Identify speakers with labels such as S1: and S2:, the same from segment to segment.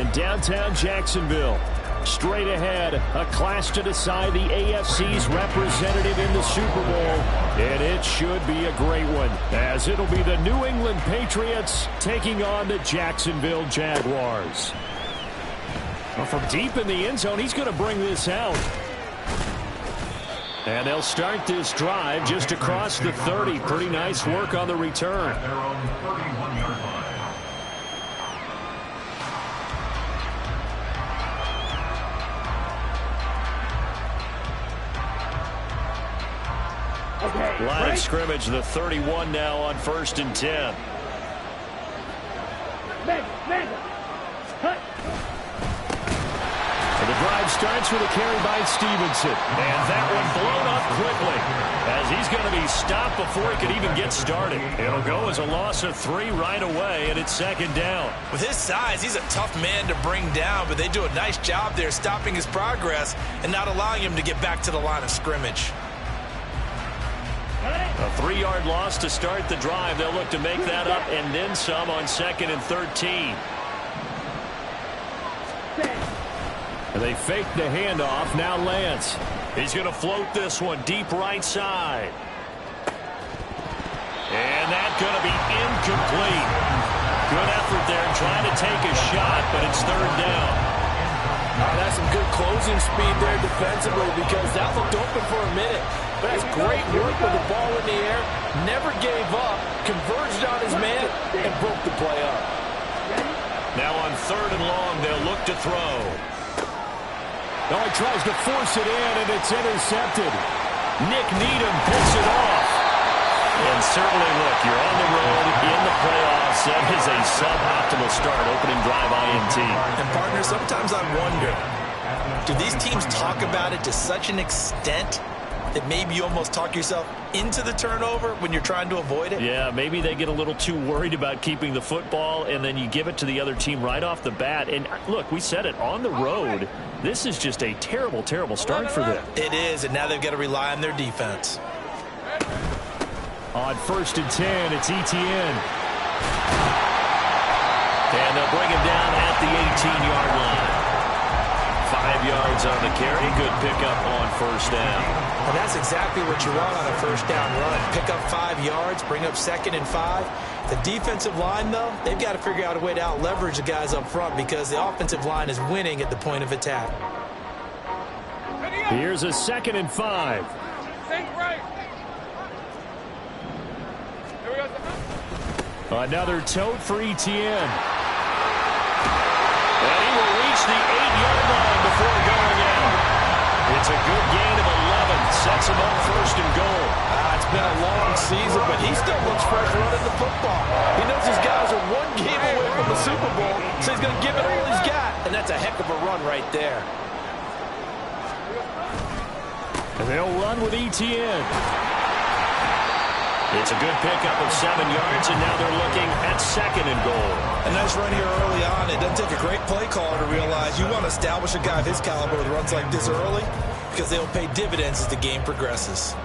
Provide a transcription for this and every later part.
S1: in downtown Jacksonville. Straight ahead, a clash to decide the AFC's representative in the Super Bowl. And it should be a great one, as it'll be the New England Patriots taking on the Jacksonville Jaguars. Well, from deep in the end zone, he's going to bring this out. And they'll start this drive just across the 30. Pretty nice work on the return. Line of scrimmage, the 31 now on 1st and 10. And the drive starts with a carry by Stevenson. And that one blown up quickly, as he's going to be stopped before he can even get started. It'll go as a loss of 3 right away, and it's 2nd down.
S2: With his size, he's a tough man to bring down, but they do a nice job there stopping his progress and not allowing him to get back to the line of scrimmage.
S1: A 3-yard loss to start the drive. They'll look to make that up and then some on 2nd and 13. And they fake the handoff. Now Lance. He's going to float this one deep right side. And that's going to be incomplete. Good effort there trying to take a shot, but it's 3rd down.
S3: That's some good closing speed there defensively, because that looked open for a minute. But that's great work with the ball in the air. Never gave up, converged on his man, and broke the play up.
S1: Now on 3rd and long, they'll look to throw. Oh, he tries to force it in, and it's intercepted. Nick Needham picks it off. And certainly, look, you're on the road in the playoffs. That is a suboptimal start, opening drive INT.
S2: And, partner, sometimes I wonder, do these teams talk about it to such an extent that maybe you almost talk yourself into the turnover when you're trying to avoid it?
S1: Yeah, maybe they get a little too worried about keeping the football, and then you give it to the other team right off the bat. And, look, we said it, on the road, this is just a terrible, terrible start for them.
S2: It is, and now they've got to rely on their defense.
S1: On 1st and 10, it's Etienne. And they'll bring him down at the 18-yard line. 5 yards on the carry. Good pickup on 1st down.
S2: And that's exactly what you want on a 1st down run. Pick up 5 yards, bring up 2nd and 5. The defensive line, though, they've got to figure out a way to out-leverage the guys up front, because the offensive line is winning at the point of attack.
S1: Here's a 2nd and 5. Another tote for Etienne. And he will reach the 8-yard line before going out. It's a good gain of 11. Sets him up 1st and goal.
S3: It's been a long season, but he still looks fresh running the football. He knows his guys are 1 game away from the Super Bowl, so he's going to give it all he's got. And that's a heck of a run right there.
S1: And they'll run with Etienne. It's a good pickup of 7 yards, and now they're looking at 2nd and goal.
S2: A nice run here early on. It doesn't take a great play caller to realize you want to establish a guy of his caliber with runs like this early, because they'll pay dividends as the game progresses.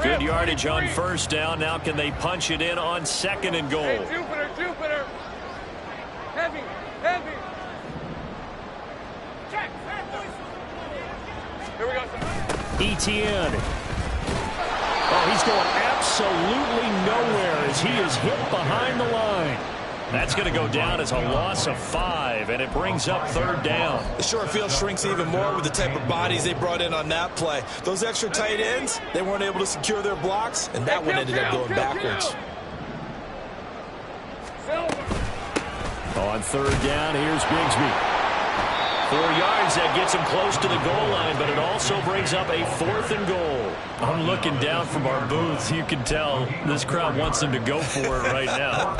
S1: Good yardage on 1st down. Now can they punch it in on 2nd and goal?
S4: Hey, Jupiter. Heavy. Check. Here we go.
S1: Etienne. Oh, he's going absolutely nowhere as he is hit behind the line. That's going to go down as a loss of 5, and it brings up 3rd down.
S2: The short field shrinks even more with the type of bodies they brought in on that play. Those extra tight ends, they weren't able to secure their blocks, and that one ended up going backwards.
S1: On 3rd down, here's Bigsby. 4 yards, that gets him close to the goal line, but it also brings up a 4th and goal. I'm looking down from our booth. You can tell this crowd wants him to go for it right now.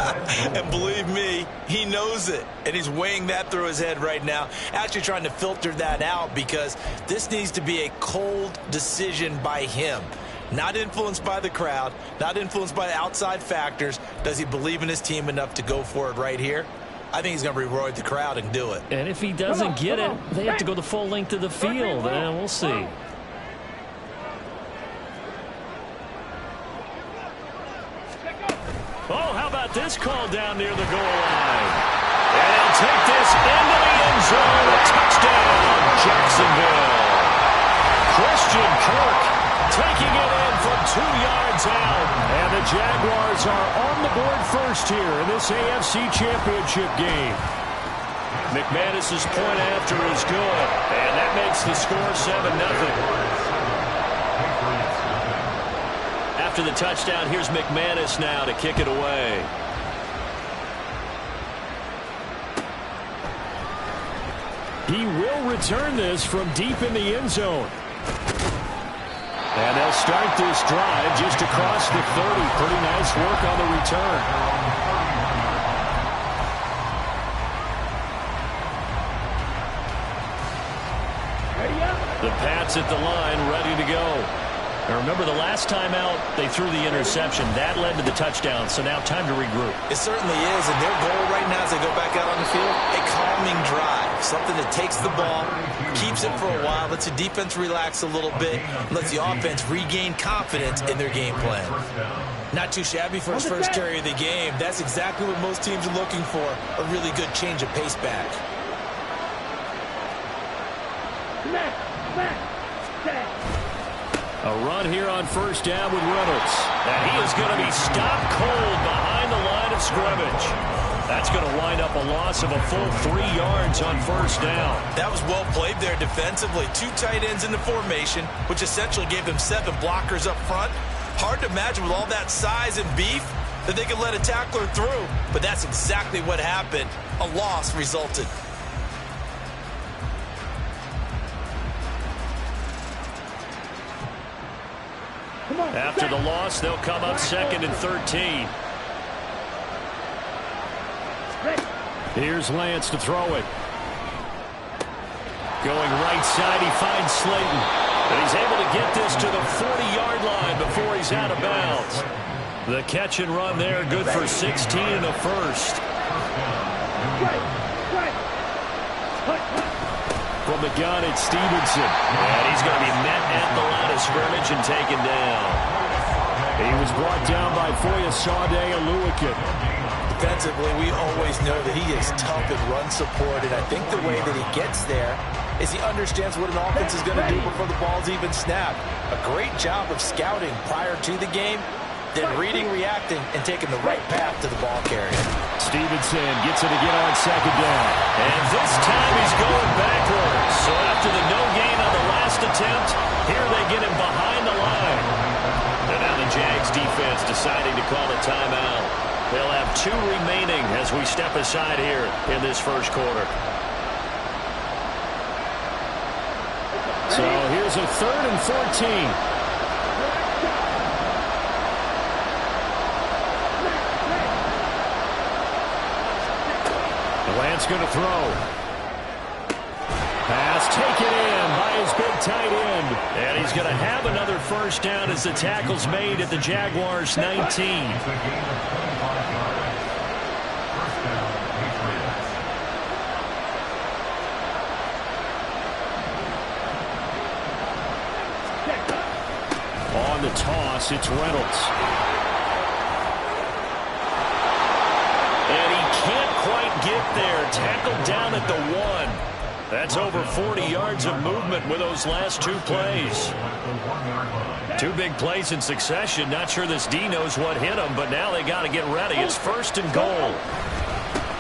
S2: And believe me, he knows it, and he's weighing that through his head right now, actually trying to filter that out, because this needs to be a cold decision by him. Not influenced by the crowd, not influenced by outside factors. Does he believe in his team enough to go for it right here? I think he's going to reward the crowd and do it.
S1: And if he doesn't get it, they have to go the full length of the field, and we'll see. Oh, how about this call down near the goal line? And he'll take this into the end zone. A touchdown, Jacksonville. Christian Kirk taking it in from 2 yards out. And the Jaguars are on the board first here in this AFC Championship game. McManus's point after is good, and that makes the score 7-0. After the touchdown, here's McManus now to kick it away. He will return this from deep in the end zone. And they'll start this drive just across the 30. Pretty nice work on the return. The Pats at the line, ready to go. Now remember, the last time out, they threw the interception. That led to the touchdown, so now time to regroup.
S2: It certainly is, and their goal right now as they go back out on the field, a calming drive. Something that takes the ball, keeps it for a while, lets the defense relax a little bit, lets the offense regain confidence in their game plan. Not too shabby for his first carry of the game. That's exactly what most teams are looking for, a really good change of pace back.
S1: A run here on first down with Reynolds. And he is going to be stopped cold behind the line of scrimmage. That's going to wind up a loss of a full 3 yards on first down.
S2: That was well played there defensively. 2 tight ends in the formation, which essentially gave them 7 blockers up front. Hard to imagine with all that size and beef that they could let a tackler through. But that's exactly what happened. A loss resulted.
S1: After the loss, they'll come up 2nd and 13. Here's Lance to throw it. Going right side, he finds Slayton. And he's able to get this to the 40-yard line before he's out of bounds. The catch and run there, good for 16 and a first. From the gun, it's Stevenson. And he's going to be met at the line of scrimmage and taken down. He was brought down by Foyesade Oluwakin.
S2: Defensively, we always know that he is tough in run support, and I think the way that he gets there is he understands what an offense is going to do before the ball's even snapped. A great job of scouting prior to the game, then reading, reacting, and taking the right path to the ball carrier.
S1: Stevenson gets it again on second down. And this time he's going backwards. So after the no gain on the last attempt, here they get him behind the line. And now the Jags defense deciding to call a timeout. They'll have 2 remaining as we step aside here in this first quarter. So here's a 3rd and 14. Lance going to throw. Pass taken in by his big tight end. And he's going to have another first down as the tackle's made at the Jaguars' 19. On the toss, it's Reynolds. And he can't quite get there. Tackled down at the 1. That's over 40 yards of movement with those last 2 plays. 2 big plays in succession. Not sure this D knows what hit him, but now they got to get ready. It's 1st and goal.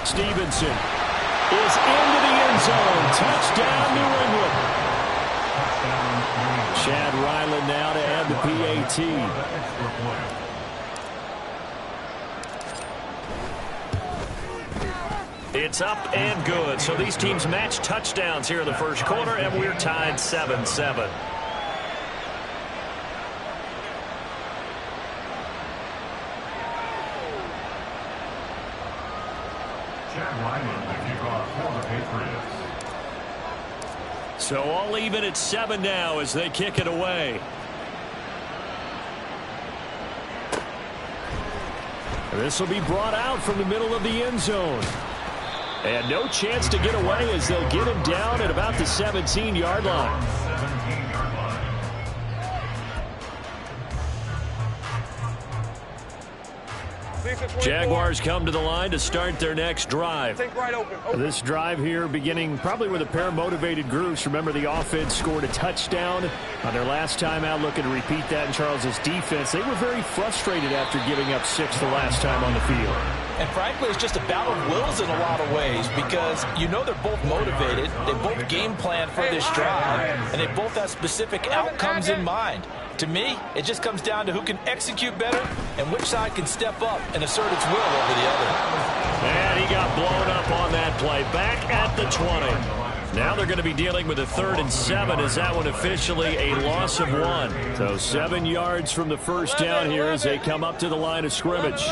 S1: Stevenson is into the end zone. Touchdown, New England. Chad Ryland now to add the PAT. It's up and good. So these teams match touchdowns here in the first quarter, and we're tied 7-7. So all even at 7 now as they kick it away. This will be brought out from the middle of the end zone. And no chance to get away as they'll get him down at about the 17-yard line. Jaguars come to the line to start their next drive.
S4: Take right open.
S1: This drive here beginning probably with a pair of motivated groups. Remember, the offense scored a touchdown on their last time out, looking to repeat that in Charles's defense. They were very frustrated after giving up 6 the last time on the field.
S2: And frankly, it's just a battle of wills in a lot of ways because you know they're both motivated. They both game plan for this drive, and they both have specific outcomes in mind. To me, it just comes down to who can execute better and which side can step up and assert its will over the other.
S1: And he got blown up on that play. Back at the 20. Now they're going to be dealing with a 3rd and 7 as that one officially a loss of 1. So 7 yards from the first down here as they come up to the line of scrimmage.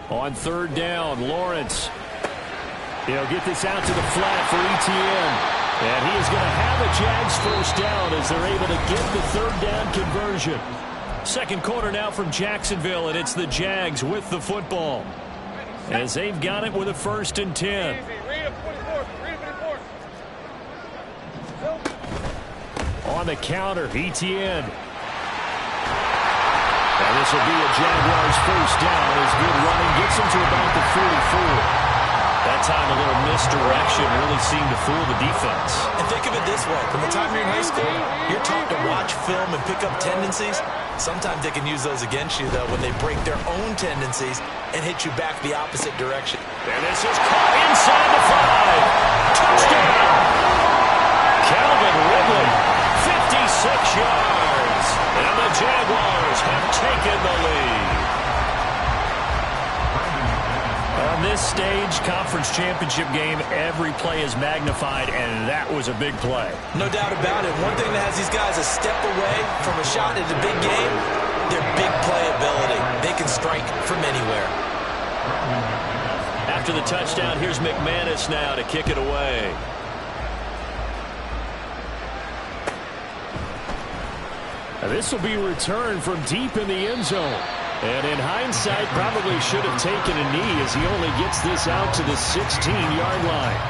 S1: On 3rd down, Lawrence. He'll get this out to the flat for Etienne. And he is going to have a Jags first down as they're able to get the 3rd down conversion. Second quarter now from Jacksonville, and it's the Jags with the football as they've got it with a 1st and 10. On the counter, Etienne. And this will be a Jaguars first down as good running gets him to about the 44. That time a little misdirection really seemed to fool the defense.
S2: And think of it this way. From the time you're in high school, you're taught to watch film and pick up tendencies. Sometimes they can use those against you, though, when they break their own tendencies and hit you back the opposite direction.
S1: And this is caught inside the 5. Touchdown! Calvin Ridley, 56 yards. And the Jaguars have taken the lead. On this stage, conference championship game, every play is magnified, and that was a big play.
S2: No doubt about it. One thing that has these guys a step away from a shot at the big game, their big play ability. They can strike from anywhere.
S1: After the touchdown, here's McManus now to kick it away. Now this will be returned from deep in the end zone. And in hindsight, probably should have taken a knee as he only gets this out to the 16-yard line.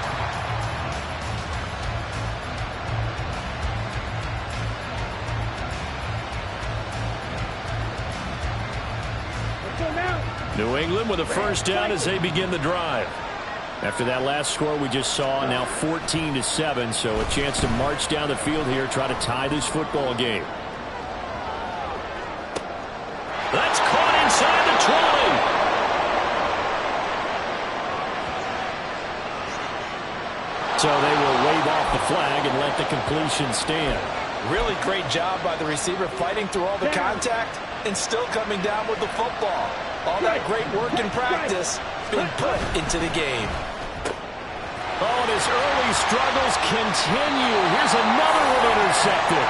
S1: New England with a first down as they begin the drive. After that last score we just saw, now 14-7, so a chance to march down the field here, try to tie this football game. That's caught inside the 20. So they will wave off the flag and let the completion stand.
S2: Really great job by the receiver fighting through all the contact and still coming down with the football. All that great work in practice being put into the game.
S1: Oh, and his early struggles continue. Here's another one intercepted.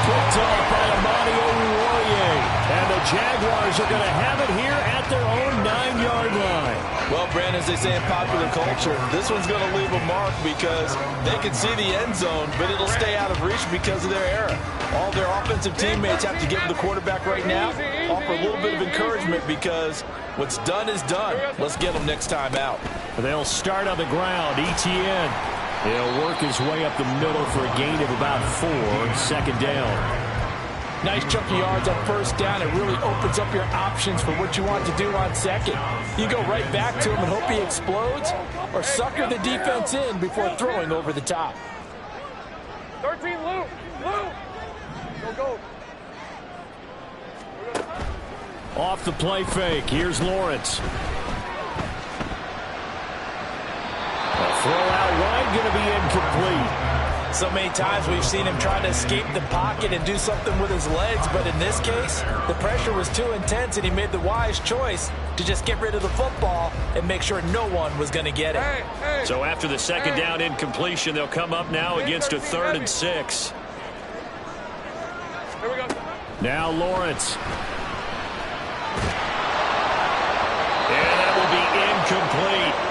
S1: Picked off by Amani Oruwariye. And the Jaguars are going to have it here at their own 9-yard line.
S3: Well, Brandon, as they say in popular culture, this one's going to leave a mark because they can see the end zone, but it'll stay out of reach because of their error. All their offensive teammates have to give the quarterback right now, offer a little bit of encouragement because what's done is done. Let's get them next time out.
S1: They'll start on the ground. Etienne. He'll work his way up the middle for a gain of about 4. Second down.
S3: Nice chunk of yards on first down. It really opens up your options for what you want to do on second. You go right back to him and hope he explodes or sucker the defense in before throwing over the top.
S4: 13, Lou. Go.
S1: Off the play fake. Here's Lawrence. A throw out wide, going to be incomplete.
S2: So many times we've seen him try to escape the pocket and do something with his legs, but in this case, the pressure was too intense and he made the wise choice to just get rid of the football and make sure no one was going to get it.
S1: So after the second down incompletion, they'll come up now against a 3rd and 6.
S4: Here we go.
S1: Now Lawrence. And that will be incomplete.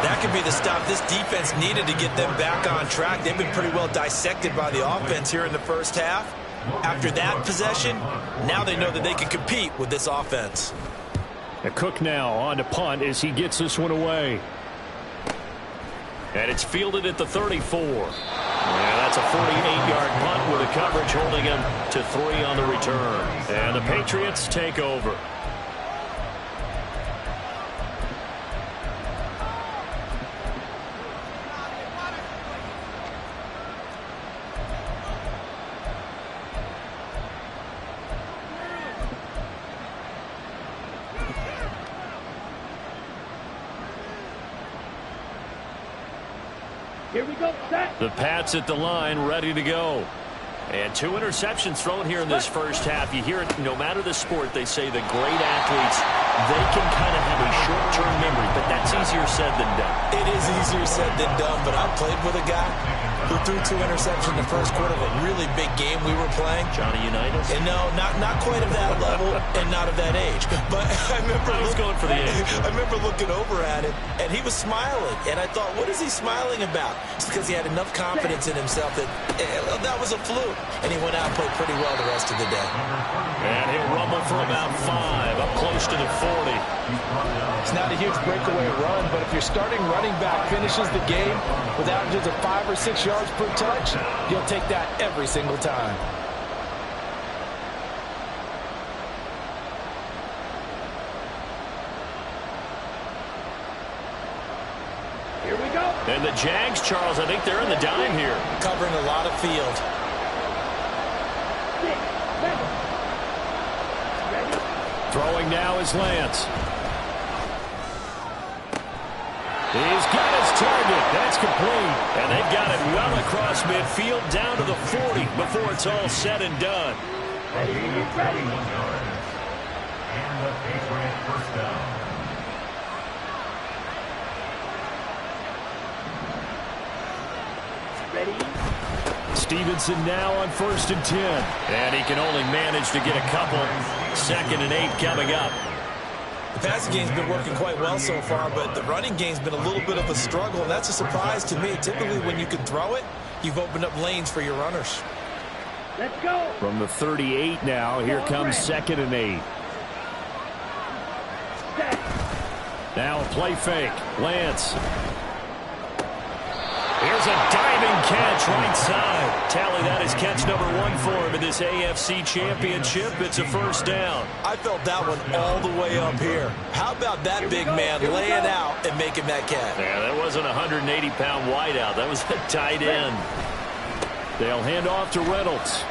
S2: That could be the stop this defense needed to get them back on track. They've been pretty well dissected by the offense here in the first half. After that possession, now they know that they can compete with this offense.
S1: Cook now on to punt as he gets this one away. And it's fielded at the 34. Yeah, that's It's a 48-yard punt with a coverage holding him to 3 on the return. And the Patriots take over.
S4: Here we go, set.
S1: The Pats at the line, ready to go. And 2 interceptions thrown here in this first half. You hear it, no matter the sport, they say the great athletes, they can kind of have a short-term memory, but that's easier said than done.
S2: It is easier said than done, but I played with a guy who threw 2 interceptions in the first quarter of a really big game we were playing.
S1: Johnny Unitas?
S2: And no, not quite of that level and not of that age. But I was
S1: going for the age.
S2: I remember looking over at him, and he was smiling. And I thought, what is he smiling about? It's because he had enough confidence in himself that that was a fluke. And he went out and played pretty well the rest of the day.
S1: And he'll rumble for about 5, up close to the 40.
S3: It's not a huge breakaway run, but if your starting running back finishes the game with averages of 5 or 6 yards per touch, you'll take that every single time.
S4: Here we go.
S1: And the Jags, Charles, I think they're in the dime here.
S2: Covering a lot of field.
S4: 6, 7. Ready?
S1: Throwing now is Lance. He's got his target. That's complete. And they've got it well across midfield down to the 40 before it's all said and done.
S4: Ready, ready.
S5: And the Patriots first down.
S4: Ready.
S1: Stevenson now on 1st and 10. And he can only manage to get a couple. 2nd and 8 coming up.
S2: The passing game's been working quite well so far, but the running game's been a little bit of a struggle, and that's a surprise to me. Typically, when you can throw it, you've opened up lanes for your runners.
S4: Let's go.
S1: From the 38 now, here comes 2nd and 8.
S4: Set.
S1: Now a play fake. Lance. Here's a diving catch right side. Tally, that is catch number 1 for him in this AFC Championship. It's a first down.
S2: I felt that one all the way up here. How about that big man laying out and making that catch?
S1: Yeah, that wasn't a 180-pound wideout. That was a tight end. They'll hand off to Reynolds.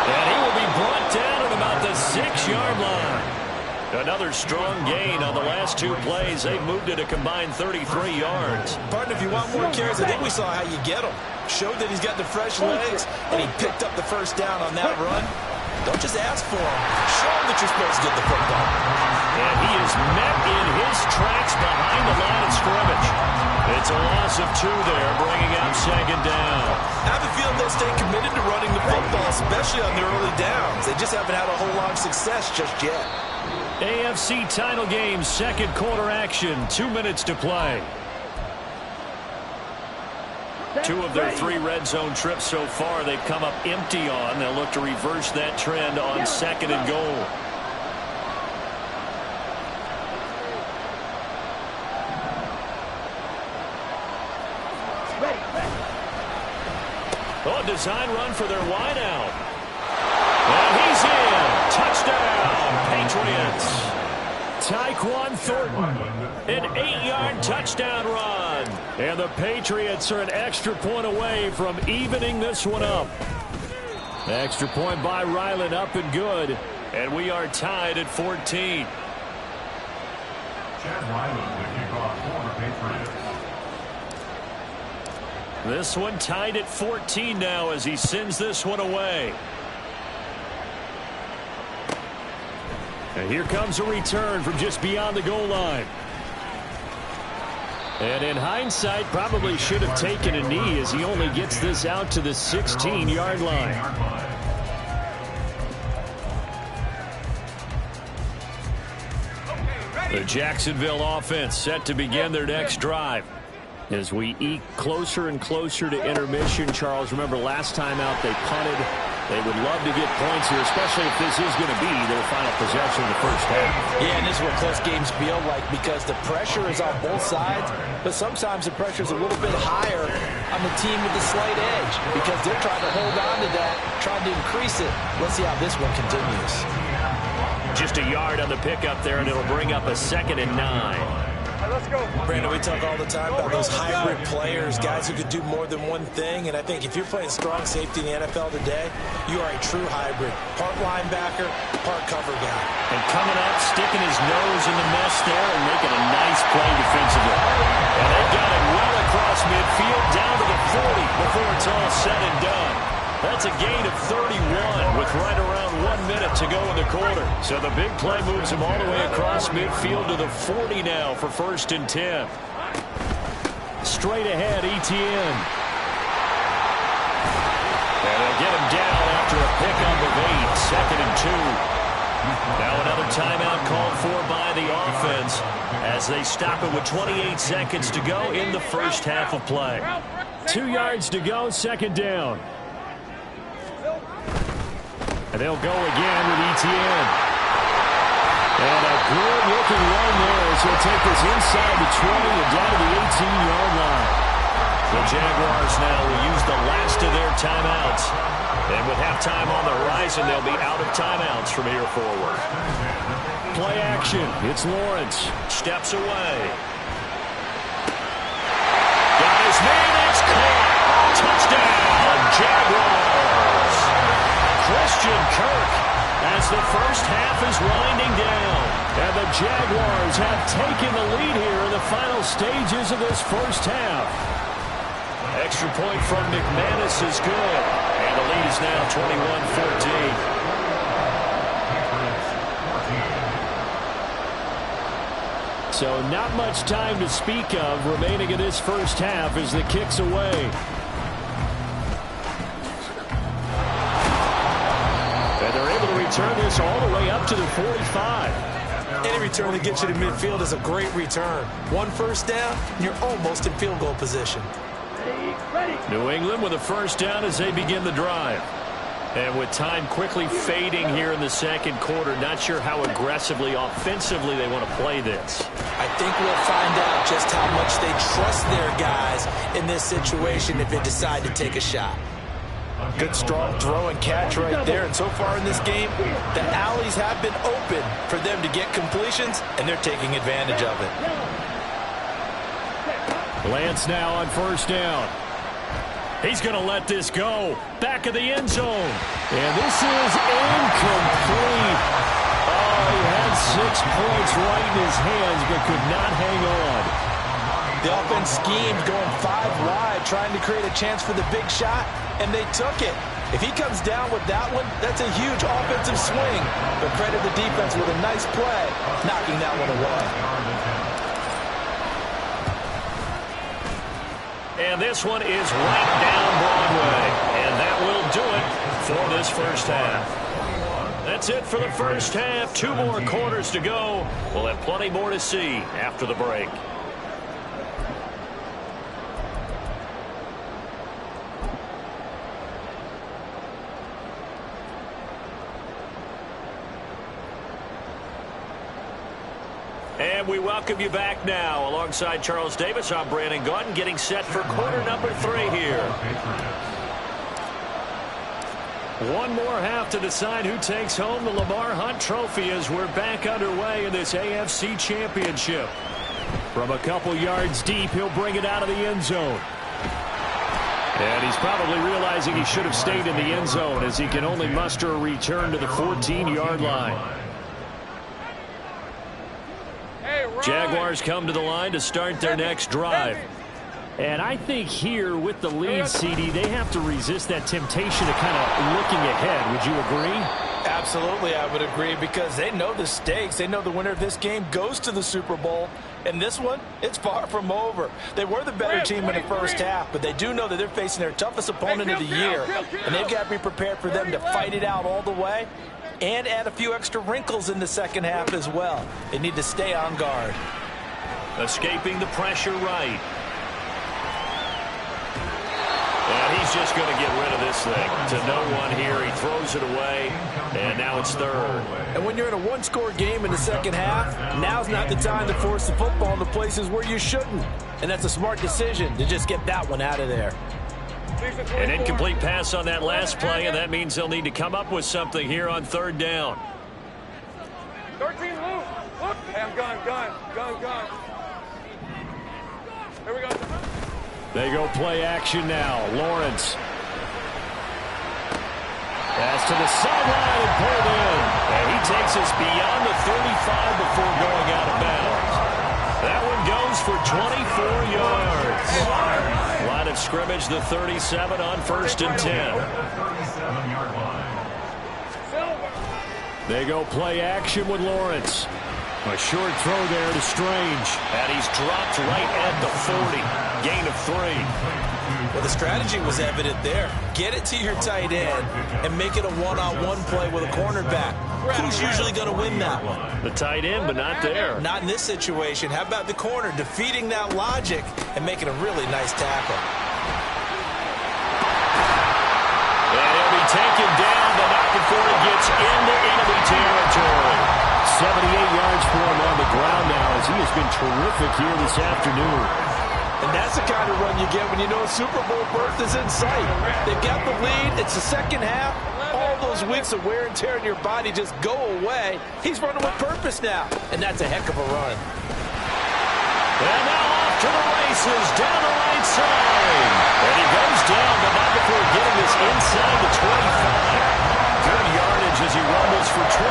S1: And he will be brought down at about the 6-yard line. Another strong gain on the last 2 plays. They moved it a combined 33 yards.
S2: Partner, if you want more carries, I think we saw how you get him. Showed that he's got the fresh legs, and he picked up the first down on that run. Don't just ask for him. Show him that you're supposed to get the football.
S1: And he is met in his tracks behind the line of scrimmage. It's a loss of 2 there, bringing up 2nd down.
S2: I have a feeling they'll stay committed to running the football, especially on the early downs. They just haven't had a whole lot of success just yet.
S1: AFC title game, 2nd quarter action, 2 minutes to play. 2 of their 3 red zone trips so far they've come up empty on. They'll look to reverse that trend on 2nd and goal. Oh, design run for their wideout. And he's in. Touchdown, Patriots. Tyquan Thornton, an 8-yard touchdown run. And the Patriots are an extra point away from evening this one up. Extra point by Ryland, up and good. And we are tied at 14.
S5: Chad Ryland, the kickoff for the Patriots.
S1: This one tied at 14 now as he sends this one away. And here comes a return from just beyond the goal line. And in hindsight, probably should have taken a knee as he only gets this out to the 16-yard line. The Jacksonville offense set to begin their next drive. As we eke closer and closer to intermission, Charles, remember last time out they punted. They would love to get points here, especially if this is going to be their final possession of the first half.
S3: Yeah, and this is what close games feel like because the pressure is on both sides, but sometimes the pressure is a little bit higher on the team with the slight edge because they're trying to hold on to that, trying to increase it. Let's see how this one continues.
S1: Just a yard on the pickup there, and it'll bring up a 2nd and 9.
S4: Let's go.
S2: Brandon, we talk all the time about those hybrid players, guys who could do more than one thing. And I think if you're playing strong safety in the NFL today, you are a true hybrid. Part linebacker, part cover guy.
S1: And coming up, sticking his nose in the mess there and making a nice play defensively. And they got it well across midfield down to the 40 before it's all said and done. That's a gain of 31 with right around 1 minute to go in the quarter. So the big play moves him all the way across midfield to the 40 now for 1st and 10. Straight ahead, Etienne. And they'll get him down after a pickup of 8, 2nd and 2. Now another timeout called for by the offense as they stop it with 28 seconds to go in the first half of play. 2 yards to go, 2nd down. And they'll go again with Etienne. And a good-looking run there as he'll take this inside the 20 and down to the 18-yard line. The Jaguars now will use the last of their timeouts. And with halftime on the horizon, they'll be out of timeouts from here forward. Play action. It's Lawrence. Steps away. Got his man. It's caught. Touchdown, Jaguars. Christian Kirk as the first half is winding down. And the Jaguars have taken the lead here in the final stages of this first half. Extra point from McManus is good. And the lead is now 21-14. So not much time to speak of remaining in this first half as the kick's away. And they're able to return this all the way up to the 45.
S2: Any return that gets you to midfield is a great return. 1 first down, you're almost in field goal position.
S4: Ready.
S1: New England with a first down as they begin the drive. And with time quickly fading here in the second quarter, not sure how aggressively, offensively they want to play this.
S2: I think we'll find out just how much they trust their guys in this situation if they decide to take a shot. Good strong throw and catch right there. And so far in this game, the alleys have been open for them to get completions, and they're taking advantage of it.
S1: Lance now on first down. He's going to let this go. Back of the end zone. And this is incomplete. Oh, he had 6 points right in his hands, but could not hang on.
S2: The offense schemed going 5 wide, trying to create a chance for the big shot, and they took it. If he comes down with that one, that's a huge offensive swing. But credit the defense with a nice play, knocking that one away.
S1: And this one is right down Broadway. And that will do it for this first half. That's it for the first half. 2 more quarters to go. We'll have plenty more to see after the break. And we welcome you back now. Alongside Charles Davis, I'm Brandon Gaudin, getting set for quarter number 3 here. 1 more half to decide who takes home the Lamar Hunt Trophy as we're back underway in this AFC Championship. From a couple yards deep, he'll bring it out of the end zone. And he's probably realizing he should have stayed in the end zone as he can only muster a return to the 14-yard line. Jaguars come to the line to start their next drive. And I think here with the lead, CD, they have to resist that temptation to kind of looking ahead. Would you agree?
S3: Absolutely, I would agree because they know the stakes. They know the winner of this game goes to the Super Bowl. And this one, it's far from over. They were the better team in the first half, but they do know that they're facing their toughest opponent of the year. And they've got to be prepared for them to fight it out all the way and add a few extra wrinkles in the second half as well. They need to stay on guard.
S1: Escaping the pressure right. just going to get rid of this thing. To no one here. He throws it away, and now it's third.
S3: And when you're in a one-score game in the second half, now's not the time to force the football into places where you shouldn't. And that's a smart decision to just get that one out of there.
S1: An incomplete pass on that last play, and that means they'll need to come up with something here on third down.
S4: 13, Luke. Hey, I'm gun. Here we go.
S1: They go play action now. Lawrence. Pass to the sideline and pulled in. And he takes us beyond the 35 before going out of bounds. That one goes for 24 yards. Line of scrimmage, the 37 on 1st and 10. They go play action with Lawrence. A short throw there to Strange. And he's dropped right at the 40. Gain of 3.
S2: Well, the strategy was evident there. Get it to your tight end and make it a one-on-one play with a cornerback. Who's usually going to win that one?
S1: The tight end, but not there.
S2: Not in this situation. How about the corner defeating that logic and making a really nice tackle?
S1: And he'll be taken down, but not before he gets into enemy territory. 78 yards for him on the ground now as he has been terrific here this afternoon.
S3: And that's the kind of run you get when you know a Super Bowl berth is in sight. They've got the lead. It's the second half. All those weeks of wear and tear in your body just go away. He's running with purpose now, and that's a heck of a run.
S1: And now off to the races, down the right side. And he goes down, but not before getting this inside the 25. Good yardage as he rumbles for 24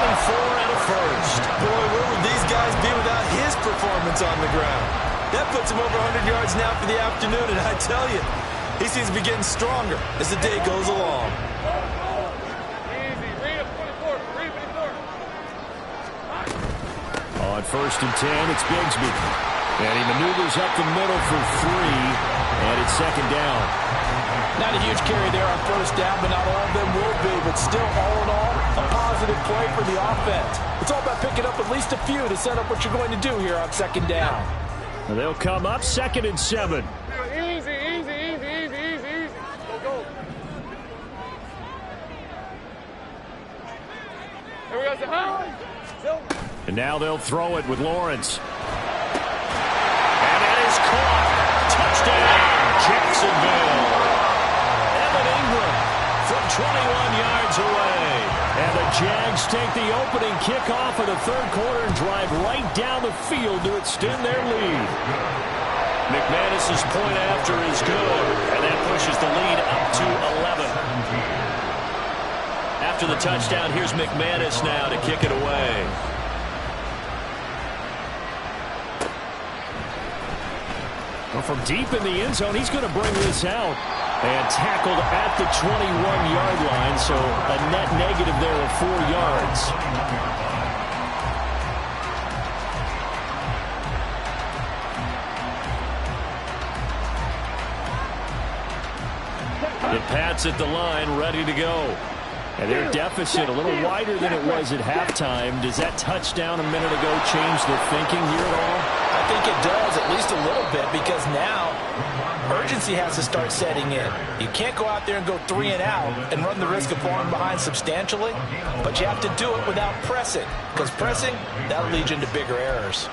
S1: and a first.
S2: Boy, where would these guys be without his performance on the ground? That puts him over 100 yards now for the afternoon, and I tell you, he seems to be getting stronger as the day goes along.
S4: Easy. Read it, 24. Read it, 24.
S1: On 1st and 10, it's Bigsby. And he maneuvers up the middle for 3, and it's 2nd down.
S3: Not a huge carry there on 1st down, but not all of them will be. But still, all in all, a positive play for the offense. It's all about picking up at least a few to set up what you're going to do here on 2nd down.
S1: And they'll come up 2nd and 7.
S4: Easy. Go. Here we go.
S1: And now they'll throw it with Lawrence. And that is caught. Touchdown, Jacksonville. Evan Ingram from 21 yards away. And the Jags take the opening kickoff of the 3rd quarter and drive right down the field to extend their lead. McManus's point after is good, and that pushes the lead up to 11. After the touchdown, here's McManus now to kick it away. Well, from deep in the end zone, he's going to bring this out. And tackled at the 21-yard line, so a net negative there of 4 yards. The Pats at the line, ready to go. And their deficit a little wider than it was at halftime. Does that touchdown a minute ago change the thinking here at all?
S3: I think it does, at least a little bit, because now urgency has to start setting in. You can't go out there and go 3 and out and run the risk of falling behind substantially, but you have to do it without pressing, because pressing, that'll lead you into bigger errors.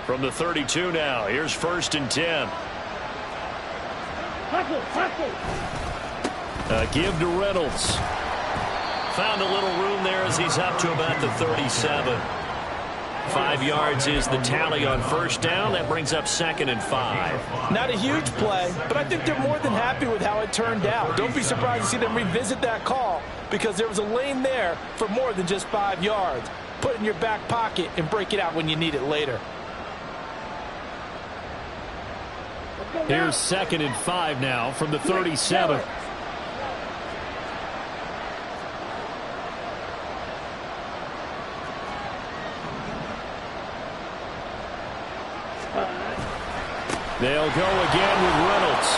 S1: From the 32 now, here's 1st and 10. Give to Reynolds. Found a little room there as he's up to about the 37. 5 yards is the tally on 1st down. That brings up 2nd and 5.
S3: Not a huge play, but I think they're more than happy with how it turned out. Don't be surprised to see them revisit that call, because there was a lane there for more than just 5 yards. Put it in your back pocket and break it out when you need it later.
S1: Here's 2nd and 5 now from the 37. They'll go again with Reynolds.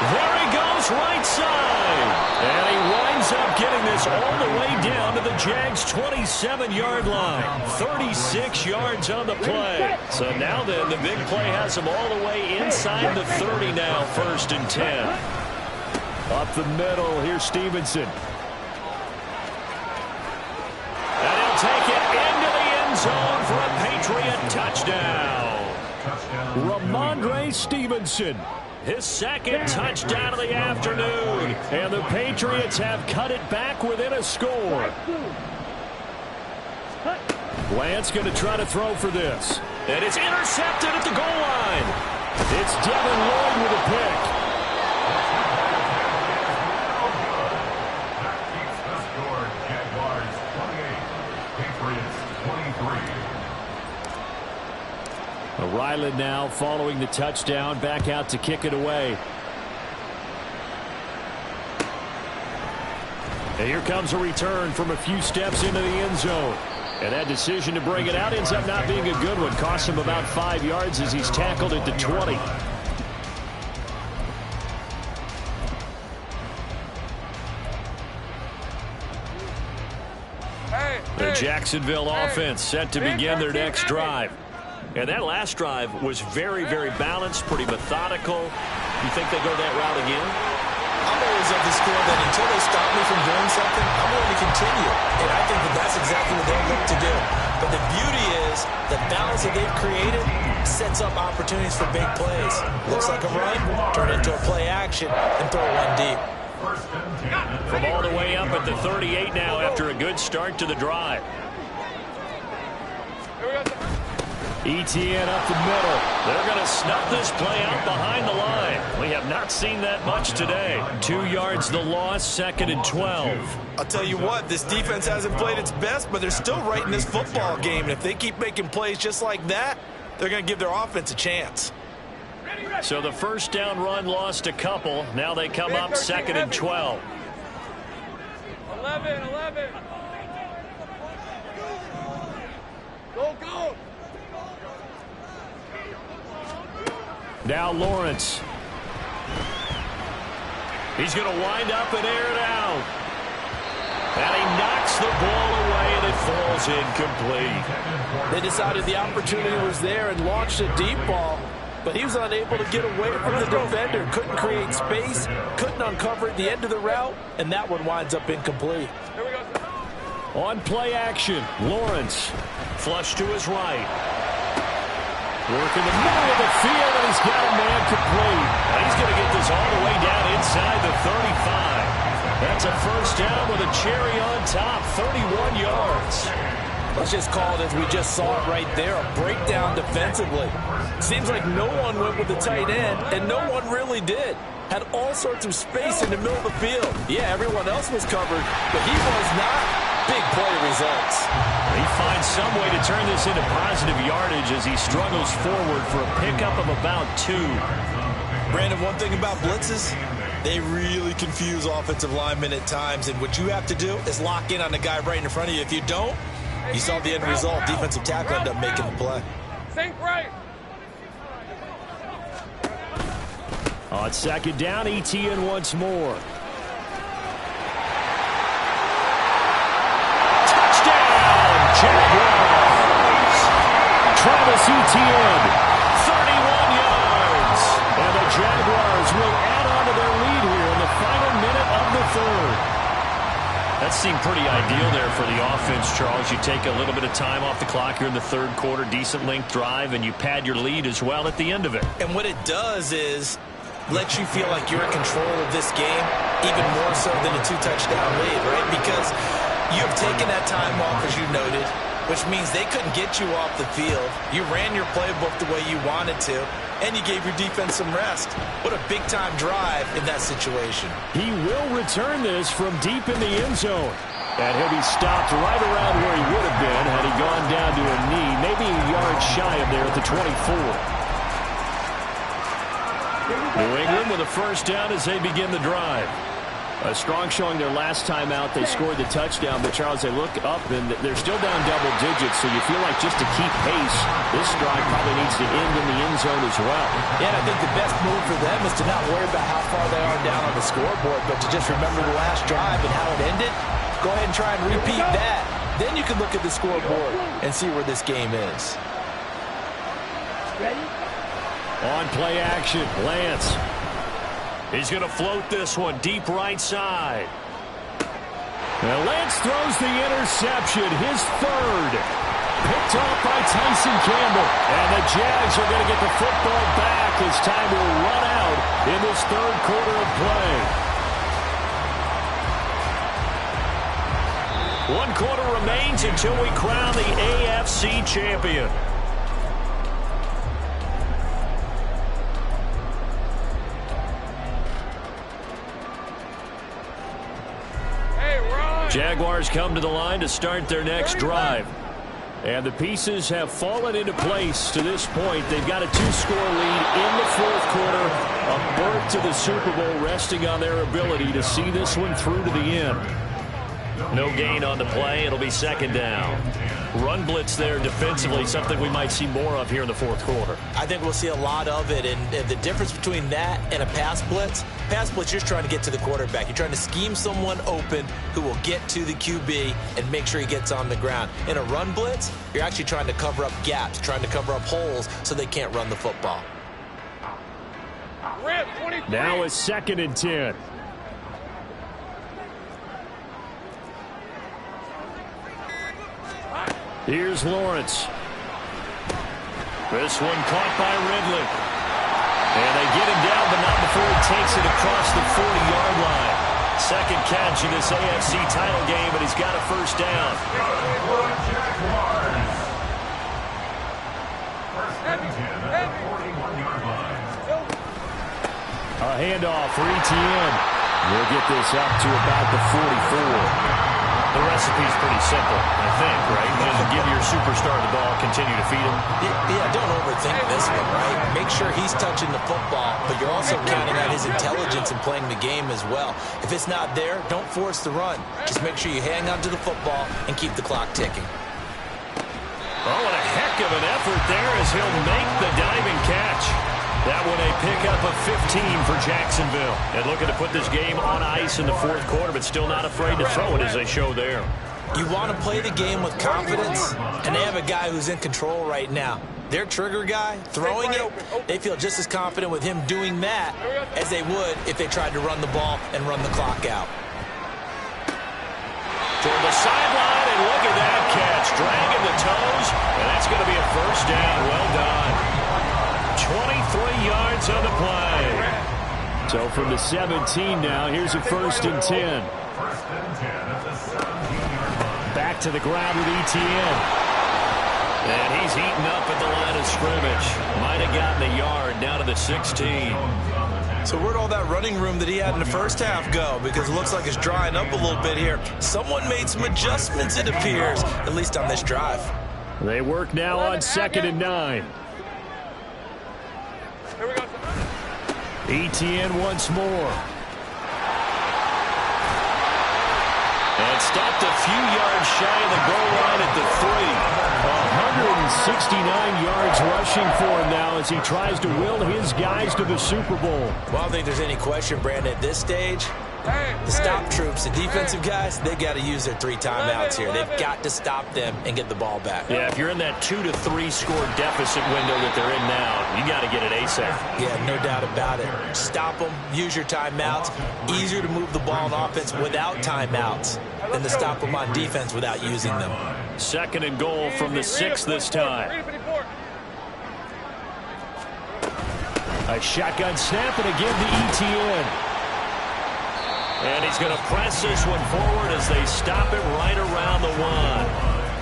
S1: There he goes, right side. And he winds up getting this all the way down to the Jags' 27-yard line. 36 yards on the play. So now then, the big play has him all the way inside the 30 now, 1st and 10. Up the middle, here's Stevenson. And he'll take it into the end zone for a Patriot touchdown. Ramondre Stevenson, his 2nd touchdown of the afternoon. And the Patriots have cut it back within a score. Lance going to try to throw for this. And it's intercepted at the goal line. It's Devin Lloyd with a pick.
S5: That keeps the score. Jaguars 28, Patriots 23.
S1: Ryland now following the touchdown, back out to kick it away. And here comes a return from a few steps into the end zone. And that decision to bring it out ends up not being a good one. Costs him about 5 yards as he's tackled at the 20. The Jacksonville offense set to begin their next drive. And that last drive was very, very balanced, pretty methodical. You think they go that route again?
S2: I'm always of the school that until they stop me from doing something, I'm going to continue. And I think that that's exactly what they'll look to do. But the beauty is the balance that they've created sets up opportunities for big plays. Looks like a run, turn it into a play action, and throw one deep.
S1: From all the way up at the 38 now after a good start to the drive. ETN up the middle. They're going to snuff this play out behind the line. We have not seen that much today. 2 yards the loss, 2nd and 12.
S2: I'll tell you what, this defense hasn't played its best, but they're still right in this football game. And if they keep making plays just like that, they're going to give their offense a chance.
S1: So the first down run lost a couple. Now they come up 2nd and 12.
S4: 11. Go.
S1: Now Lawrence. He's going to wind up and air it out. And he knocks the ball away, and it falls incomplete.
S3: They decided the opportunity was there and launched a deep ball, but he was unable to get away from the defender. Couldn't create space, couldn't uncover at the end of the route, and that one winds up incomplete.
S4: Here we go.
S1: On play action, Lawrence. Flush to his right. Working the middle of the field, and he's got a man complete. And he's going to get this all the way down inside the 35. That's a first down with a cherry on top, 31 yards.
S3: Let's just call it as we just saw it right there, a breakdown defensively. Seems like no one went with the tight end, and no one really did. Had all sorts of space in the middle of the field. Yeah, everyone else was covered, but he was not. Big play results.
S1: He finds some way to turn this into positive yardage as he struggles forward for a pickup of about 2.
S2: Brandon, one thing about blitzes, they really confuse offensive linemen at times, and what you have to do is lock in on the guy right in front of you. If you don't, you saw the end result. Defensive tackle ended up making the play.
S4: Sink right.
S1: On 2nd down, ETN once more. Jaguars. Travis Etienne, 31 yards. And the Jaguars will add on to their lead here in the final minute of the 3rd. That seemed pretty ideal there for the offense, Charles. You take a little bit of time off the clock here in the 3rd quarter, decent length drive, and you pad your lead as well at the end of it.
S2: And what it does is let you feel like you're in control of this game, even more so than a 2-touchdown lead, right? Because you have taken that time off, as you noted, which means they couldn't get you off the field. You ran your playbook the way you wanted to, and you gave your defense some rest. What a big-time drive in that situation.
S1: He will return this from deep in the end zone. And he'll be stopped right around where he would have been had he gone down to a knee, maybe a yard shy of there at the 24. New England with a first down as they begin the drive. A strong showing their last time out. They scored the touchdown, but Charles, they look up and they're still down double digits, so you feel like just to keep pace, this drive probably needs to end in the end zone as well.
S3: Yeah, I think the best move for them is to not worry about how far they are down on the scoreboard, but to just remember the last drive and how it ended. Go ahead and try and repeat that. Then you can look at the scoreboard and see where this game is.
S4: Ready?
S1: On play action, Lance. He's going to float this one deep right side. And Lance throws the interception, his third. Picked off by Tyson Campbell. And the Jags are going to get the football back as time will run out in this third quarter of play. 1 quarter remains until we crown the AFC champion. Jaguars come to the line to start their next drive. And the pieces have fallen into place to this point. They've got a 2-score lead in the fourth quarter. A berth to the Super Bowl resting on their ability to see this one through to the end. No gain on the play. It'll be second down. Run blitz there defensively, something we might see more of here in the fourth quarter.
S2: I think we'll see a lot of it, and the difference between that and a pass blitz, you're just trying to get to the quarterback. You're trying to scheme someone open who will get to the QB and make sure he gets on the ground. In a run blitz, you're actually trying to cover up gaps, trying to cover up holes so they can't run the football.
S1: Now it's 2nd and 10. Here's Lawrence. This one caught by Ridley. And they get him down, but not before he takes it across the 40-yard line. Second catch in this AFC title game, and he's got a first down. A handoff for Etienne. We'll get this up to about the 44. The recipe's pretty simple, I think, right? Just give your superstar the ball, continue to feed him.
S2: Yeah, don't overthink this one, right? Make sure he's touching the football, but you're also counting on his intelligence in playing the game as well. If it's not there, don't force the run. Just make sure you hang on to the football and keep the clock ticking.
S1: Oh, what a heck of an effort there as he'll make the diving catch. That one a pickup of 15 for Jacksonville. And looking to put this game on ice in the fourth quarter, but still not afraid to throw it as they show there.
S2: You want to play the game with confidence, and they have a guy who's in control right now. Their trigger guy, throwing it, they feel just as confident with him doing that as they would if they tried to run the ball and run the clock out.
S1: Toward the sideline, and look at that catch. Dragging the toes, and that's going to be a first down. Well done. 23 yards on the play. So from the 17 now, here's a 1st and 10. Back to the ground with Etienne. And he's eaten up at the line of scrimmage. Might have gotten a yard down to the 16.
S2: So where'd all that running room that he had in the first half go? Because it looks like it's drying up a little bit here. Someone made some adjustments, it appears, at least on this drive.
S1: They work now on 2nd and 9. Etienne once more. And stopped a few yards shy of the goal line at the 3. 169 yards rushing for him now as he tries to will his guys to the Super Bowl.
S2: Well, I don't think there's any question, Brandon, at this stage. The stop troops, the defensive guys, they got to use their 3 timeouts here. They've got to stop them and get the ball back.
S1: Yeah, if you're in that 2 to 3 score deficit window that they're in now, you got to get it ASAP.
S2: Yeah, no doubt about it. Stop them, use your timeouts. Easier to move the ball on offense without timeouts than to stop them on defense without using them.
S1: 2nd and goal from the 6 this time. A shotgun snap, and again to Etienne. And he's going to press this one forward as they stop it right around the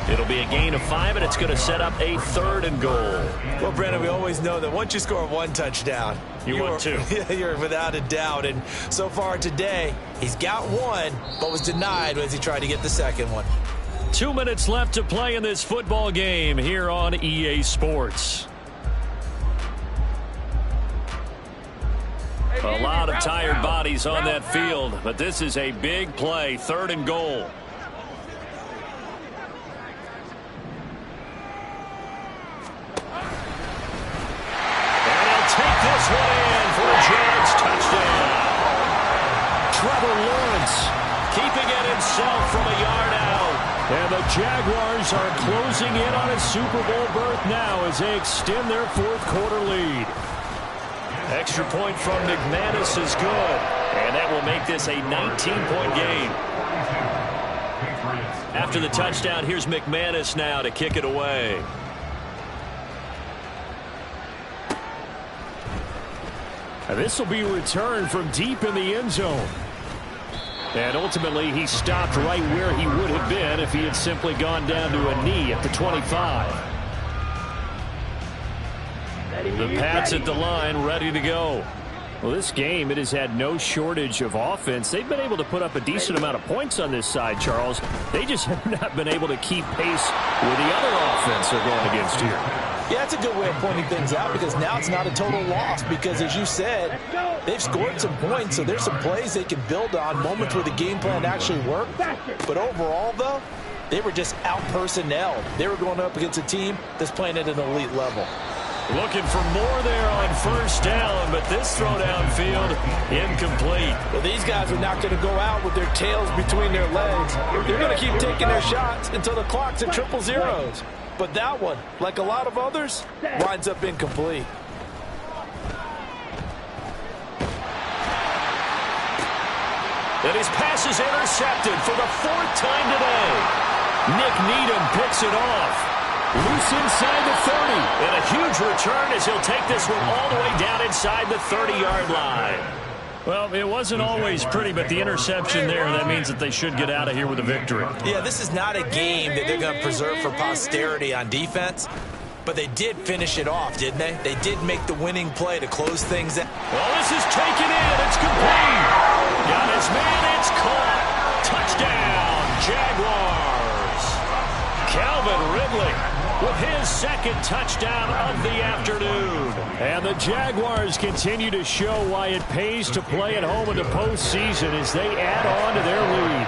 S1: 1. It'll be a gain of 5, and it's going to set up a 3rd and goal.
S2: Well, Brandon, we always know that once you score 1 touchdown,
S1: you want 2.
S2: You're without a doubt. And so far today, he's got 1, but was denied as he tried to get the 2nd one.
S1: 2 minutes left to play in this football game here on EA Sports. A lot of tired bodies on that field, but this is a big play, 3rd and goal. And he'll take this one in for a Jags touchdown. Trevor Lawrence keeping it himself from a yard out. And the Jaguars are closing in on a Super Bowl berth now as they extend their 4th quarter lead. Extra point from McManus is good, and that will make this a 19-point game. After the touchdown, here's McManus now to kick it away. This will be returned from deep in the end zone. And ultimately, he stopped right where he would have been if he had simply gone down to a knee at the 25. The Pats at the line, ready to go. Well, this game, it has had no shortage of offense. They've been able to put up a decent amount of points on this side, Charles. They just have not been able to keep pace with the other offense they're going against here.
S3: Yeah, that's a good way of pointing things out because now it's not a total loss because, as you said, they've scored some points, so there's some plays they can build on, moments where the game plan actually worked. But overall, though, they were just out-personnelled. They were going up against a team that's playing at an elite level.
S1: Looking for more there on 1st down, but this throw downfield incomplete.
S3: Well, these guys are not going to go out with their tails between their legs. They're going to keep taking their shots until the clock's at 000. But that one, like a lot of others, winds up incomplete.
S1: And his pass is intercepted for the 4th time today. Nick Needham picks it off. Loose inside the 30. And a huge return as he'll take this one all the way down inside the 30-yard line. Well, it wasn't always pretty, but the interception there, that means that they should get out of here with a victory.
S2: Yeah, this is not a game that they're going to preserve for posterity on defense, but they did finish it off, didn't they? They did make the winning play to close things out.
S1: Well, this is taken in. It's complete. Got his man. It's caught. Touchdown, Jaguars. Calvin Ridley with his 2nd touchdown of the afternoon. And the Jaguars continue to show why it pays to play at home in the postseason as they add on to their lead.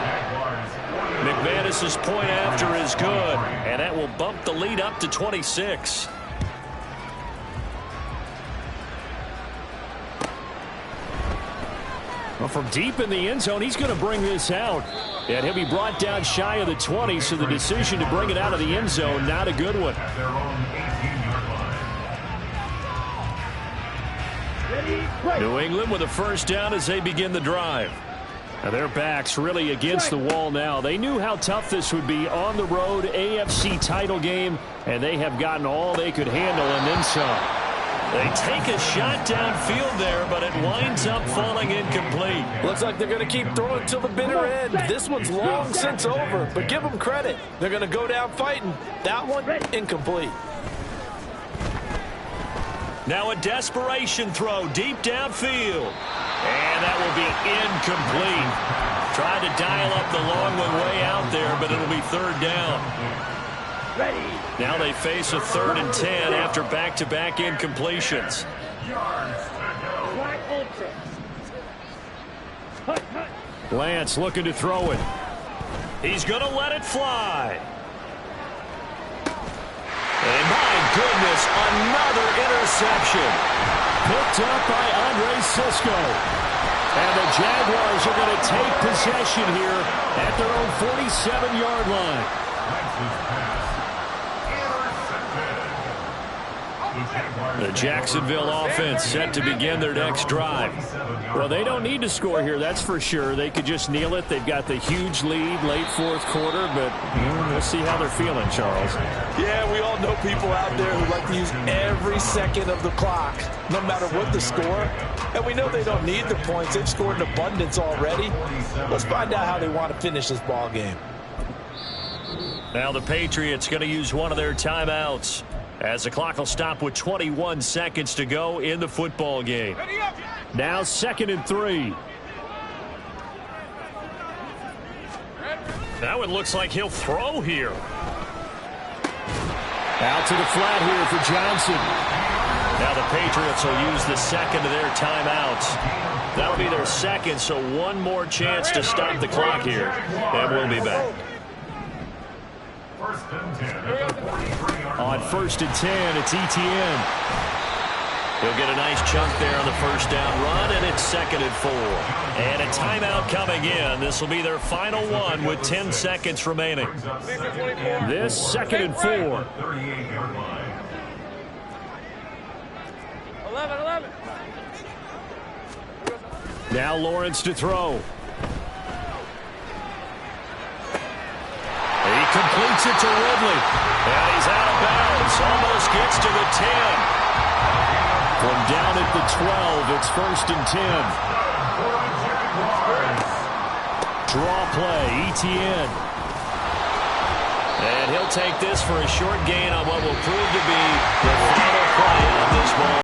S1: McManus's point after is good, and that will bump the lead up to 26. Well, from deep in the end zone, he's going to bring this out. And he'll be brought down shy of the 20, so the decision to bring it out of the end zone, not a good one. New England with a 1st down as they begin the drive. Now their backs really against the wall now. They knew how tough this would be on the road, AFC title game, and they have gotten all they could handle and then some. They take a shot downfield there, but it winds up falling incomplete.
S3: Looks like they're going to keep throwing till the bitter end. This one's long since over, but give them credit. They're going to go down fighting. That one, incomplete.
S1: Now a desperation throw deep downfield. And that will be incomplete. Tried to dial up the long one way out there, but it'll be 3rd down. Now they face a 3rd and 10 after back-to-back incompletions. Lance looking to throw it. He's going to let it fly. And my goodness, another interception. Picked up by Andre Cisco. And the Jaguars are going to take possession here at their own 47-yard line. The Jacksonville offense set to begin their next drive. Well, they don't need to score here, that's for sure. They could just kneel it. They've got the huge lead late 4th quarter, but we'll see how they're feeling, Charles.
S3: Yeah, we all know people out there who like to use every second of the clock, no matter what the score. And we know they don't need the points. They've scored in abundance already. Let's find out how they want to finish this ball game.
S1: Now the Patriots going to use one of their timeouts, as the clock will stop with 21 seconds to go in the football game. Now 2nd and 3. Now it looks like he'll throw here. Out to the flat here for Johnson. Now the Patriots will use the second of their timeouts. That'll be their second, so one more chance to stop the clock here. And we'll be back.
S5: First and 10 at the 43-yard line.
S1: On 1st and 10, it's Etienne. He'll get a nice chunk there on the first down run, and it's 2nd and 4. And a timeout coming in. This will be their final one with 10 seconds remaining. This 2nd and 4.
S5: 38-yard line.
S4: 11.
S1: Now Lawrence to throw. He completes it to Ridley. And he's out of bounds. Almost gets to the 10. From down at the 12, it's 1st and 10. Draw play, Etienne. And he'll take this for a short gain on what will prove to be the final play of this ball.